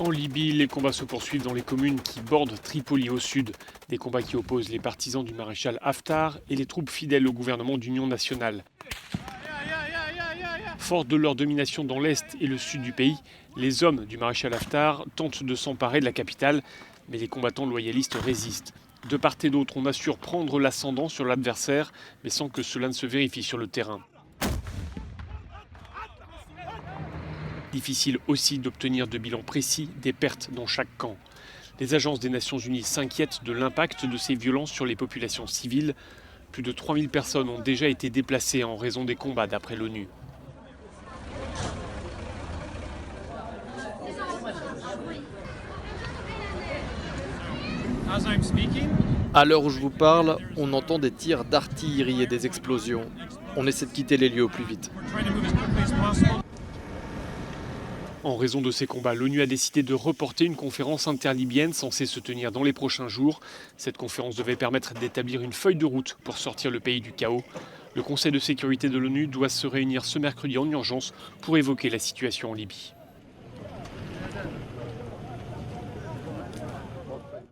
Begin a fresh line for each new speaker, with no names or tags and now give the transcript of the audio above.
En Libye, les combats se poursuivent dans les communes qui bordent Tripoli au sud. Des combats qui opposent les partisans du maréchal Haftar et les troupes fidèles au gouvernement d'union nationale. Forts de leur domination dans l'est et le sud du pays, les hommes du maréchal Haftar tentent de s'emparer de la capitale, mais les combattants loyalistes résistent. De part et d'autre, on assure prendre l'ascendant sur l'adversaire, mais sans que cela ne se vérifie sur le terrain. Difficile aussi d'obtenir de bilan précis des pertes dans chaque camp. Les agences des Nations Unies s'inquiètent de l'impact de ces violences sur les populations civiles. Plus de 3000 personnes ont déjà été déplacées en raison des combats d'après l'ONU.
À l'heure où je vous parle, on entend des tirs d'artillerie et des explosions. On essaie de quitter les lieux au plus vite.
En raison de ces combats, l'ONU a décidé de reporter une conférence interlibyenne censée se tenir dans les prochains jours. Cette conférence devait permettre d'établir une feuille de route pour sortir le pays du chaos. Le Conseil de sécurité de l'ONU doit se réunir ce mercredi en urgence pour évoquer la situation en Libye.